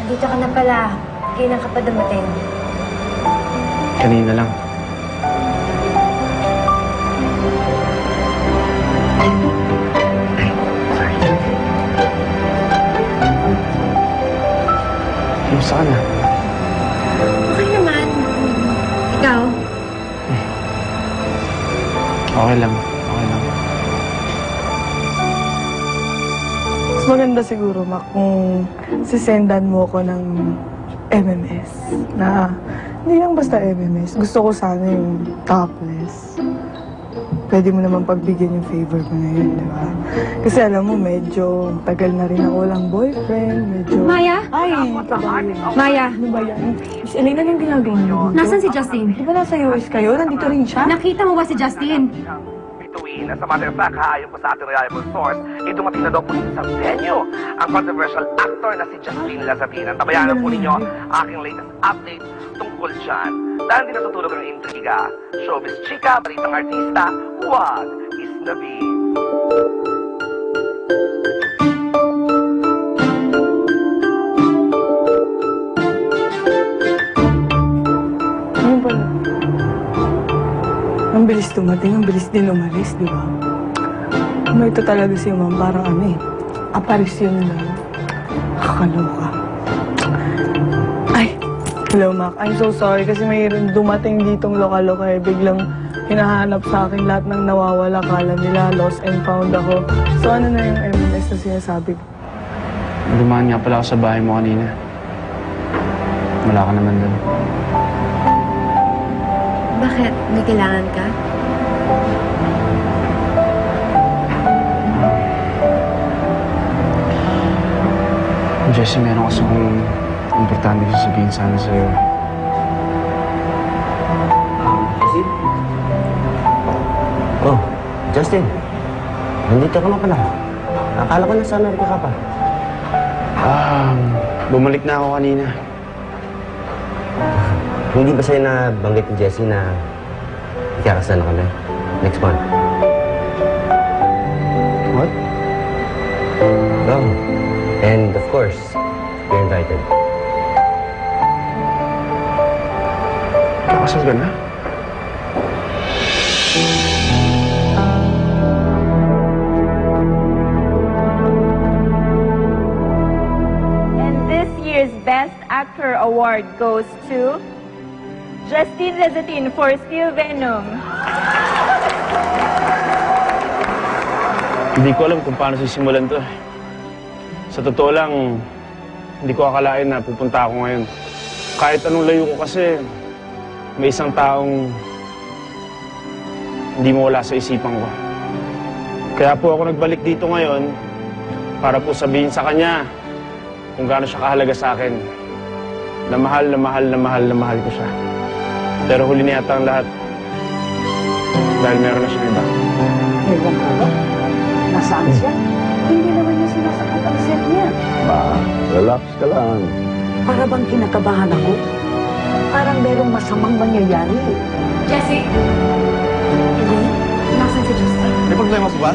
dito ka na pala. Kailan ka pa dumating? Kanina lang. Kamusta ka na? Okay naman. Ikaw? Okay lang. Okay lang. Mas maganda siguro, Mac, kung sisendan mo ko ng MMS. Na hindi lang basta MMS. Gusto ko sana yung topless. Pwede mo naman pagbigyan yung favor ko na yun, di ba? Kasi alam mo, medyo tagal na rin ako walang boyfriend. Medyo... Maya? Ay, tagal. Maya? Ano ba yan? Miss Elena, anong ginagawa niyo? Nasaan si Justin? Di ba nasa US kayo? Nandito rin siya? Nakita mo ba si Justin? Bituin, sa matter of fact, ayon po sa ating reliable source, dumating na daw po sa venue ang controversial actor na si Justin Lazatine. Tabayanan po ninyo aking latest update tungkol dyan. Dahil hindi natutulog ang intriga, showbiz chika, balitang artista, wag isnabi. Ano ba? Ang bilis dumating, ang bilis din umalis, di ba? Ito talaga si Ma'am, parang aparisyon lang. Nakakaloka. Ay, hello, Mac. I'm so sorry kasi mayroon dumating ditong lokal-lokal. Biglang hinahanap sa akin lahat ng nawawala. Kala nila, lost and found ako. So ano na yung MMS na sinasabi ko? Dumaan nga pala ako sa bahay mo kanina. Wala ka naman doon. Bakit? May kailangan ka? Jessie, meron kasi kung importante sasabihin sana sa'yo. Jessie? Oh, Justin. Nandito ka na pala. Akala ko nasa Amerika ka pa. Bumalik na ako kanina. Hindi ba sa'yo nabanggit ni Jessie na ikakasal na kami next month? What? Oh, and of course, you're invited. Kakasal ka na? And this year's Best Actor Award goes to Justin Lazatine for Steel Venom. Hindi ko alam kung paano sisimulan to. Sa totoo lang, hindi ko akalain na pupunta ako ngayon. Kahit anong layo ko kasi, may isang taong hindi mawala sa isipan ko. Kaya po ako nagbalik dito ngayon para po sabihin sa kanya kung gaano siya kahalaga sa akin. Na mahal, na mahal, na mahal, na mahal ko siya. Pero huli na yata ang lahat. Dahil meron na siyang iba. Ewan ko ba? Nasaan siya? Hindi naman niya sinasakot ang set niya. Relax ka lang. Para bang kinakabahan ako? Parang merong masamang mangyayari. Jessie? Elaine? Nasaan si Justin? May problema pa ba?